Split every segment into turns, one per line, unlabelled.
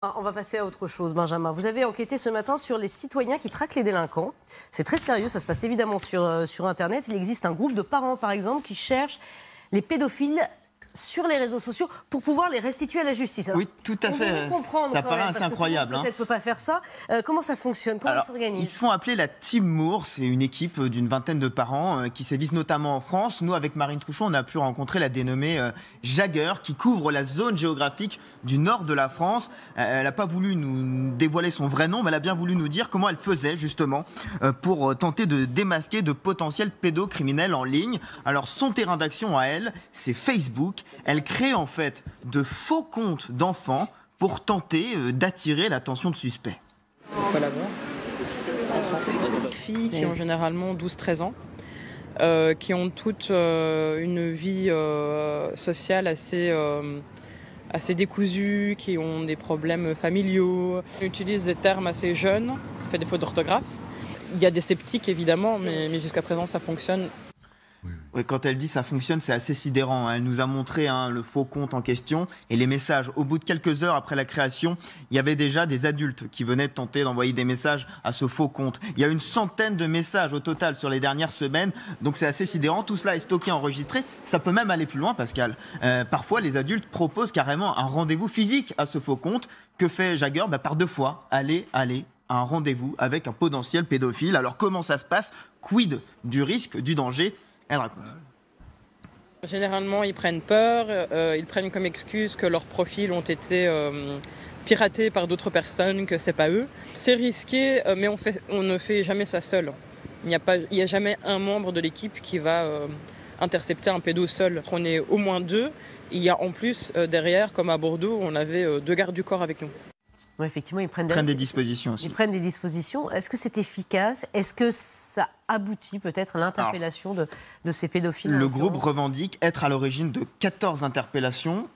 On va passer à autre chose, Benjamin. Vous avez enquêté ce matin sur les citoyens qui traquent les délinquants. C'est très sérieux, ça se passe évidemment sur Internet. Il existe un groupe de parents, par exemple, qui cherchent les pédophiles sur les réseaux sociaux pour pouvoir les restituer à la justice. Alors,
oui, tout à fait. Ça paraît assez incroyable.
Peut-être peut pas faire ça. Comment ça fonctionne? Comment ils s'organisent?
Ils se font appeler la Team Moore. C'est une équipe d'une vingtaine de parents qui sévissent notamment en France. Nous, avec Marine Trouchon, on a pu rencontrer la dénommée Jagger, qui couvre la zone géographique du nord de la France. Elle n'a pas voulu nous dévoiler son vrai nom, mais elle a bien voulu nous dire comment elle faisait justement pour tenter de démasquer de potentiels pédocriminels en ligne. Alors, son terrain d'action à elle, c'est Facebook. Elle crée en fait de faux comptes d'enfants pour tenter d'attirer l'attention de suspects.
Pas la voir. Des filles qui ont généralement 12-13 ans, qui ont toutes une vie sociale assez décousue, qui ont des problèmes familiaux, utilisent des termes assez jeunes, fait des fautes d'orthographe. Il y a des sceptiques évidemment, mais jusqu'à présent ça fonctionne.
Oui, quand elle dit ça fonctionne, c'est assez sidérant. Elle nous a montré le faux compte en question et les messages. Au bout de quelques heures après la création, il y avait déjà des adultes qui venaient tenter d'envoyer des messages à ce faux compte. Il y a une centaine de messages au total sur les dernières semaines, donc c'est assez sidérant. Tout cela est stocké, enregistré. Ça peut même aller plus loin, Pascal. Parfois, les adultes proposent carrément un rendez-vous physique à ce faux compte. Que fait Jagger? Par deux fois, aller à un rendez-vous avec un potentiel pédophile. Alors comment ça se passe? Quid du risque, du danger? Elle raconte.
Généralement, ils prennent peur, ils prennent comme excuse que leurs profils ont été piratés par d'autres personnes, que c'est pas eux. C'est risqué, mais on ne fait jamais ça seul. Il n'y a jamais un membre de l'équipe qui va intercepter un pédo seul. On est au moins deux. Il y a en plus, derrière, comme à Bordeaux, on avait 2 gardes du corps avec nous.
Oui, effectivement, ils prennent
des dispositions aussi.
Ils prennent des dispositions. Est-ce que c'est efficace? Est-ce que ça aboutit peut-être à l'interpellation de ces pédophiles?
Le groupe revendique être à l'origine de 14 interpellations,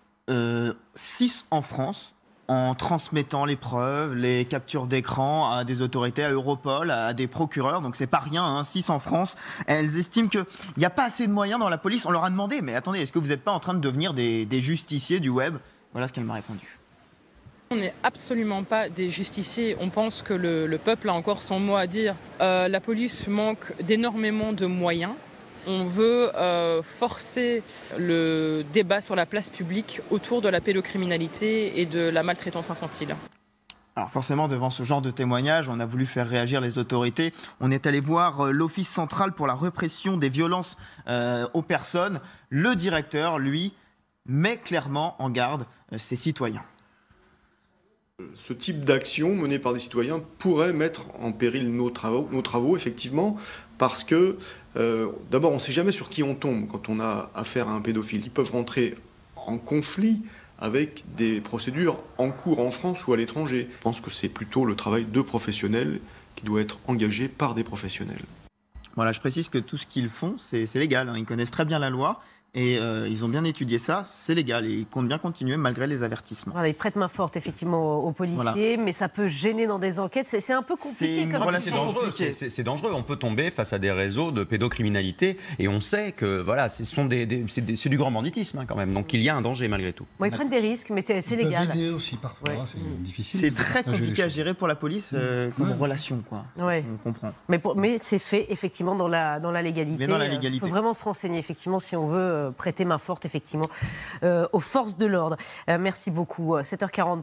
6 en France, en transmettant les preuves, les captures d'écran à des autorités, à Europol, à des procureurs. Donc c'est pas rien, 6 en France. Elles estiment qu'il n'y a pas assez de moyens dans la police. On leur a demandé, mais attendez, est-ce que vous n'êtes pas en train de devenir des justiciers du web? Voilà ce qu'elle m'a répondu.
On n'est absolument pas des justiciers. On pense que le peuple a encore son mot à dire. La police manque d'énormément de moyens. On veut forcer le débat sur la place publique autour de la pédocriminalité et de la maltraitance infantile.
Alors forcément, devant ce genre de témoignages, on a voulu faire réagir les autorités. On est allé voir l'Office central pour la répression des violences aux personnes. Le directeur, lui, met clairement en garde ses citoyens.
Ce type d'action menée par des citoyens pourrait mettre en péril nos travaux effectivement, parce que d'abord on ne sait jamais sur qui on tombe quand on a affaire à un pédophile. Ils peuvent rentrer en conflit avec des procédures en cours en France ou à l'étranger. Je pense que c'est plutôt le travail de professionnels qui doit être engagé par des professionnels.
Voilà, je précise que tout ce qu'ils font, c'est légal. Ils connaissent très bien la loi. Et ils ont bien étudié ça, c'est légal et ils comptent bien continuer malgré les avertissements.
Voilà, ils prêtent main forte effectivement aux policiers, mais ça peut gêner dans des enquêtes. C'est un peu compliqué comme
c'est dangereux. C'est dangereux. On peut tomber face à des réseaux de pédocriminalité et on sait que voilà, c'est du grand banditisme quand même. Donc il y a un danger malgré tout.
Bon, ils prennent des risques, mais c'est légal.
Ils peuvent aider aussi parfois, c'est difficile.
C'est très compliqué à gérer pour la police comme relation, quoi.
Ouais.
On comprend.
Mais c'est fait effectivement dans la légalité.
Mais dans la légalité.
Il faut vraiment se renseigner effectivement si on veut prêter main forte effectivement aux forces de l'ordre. Merci beaucoup. 7h40.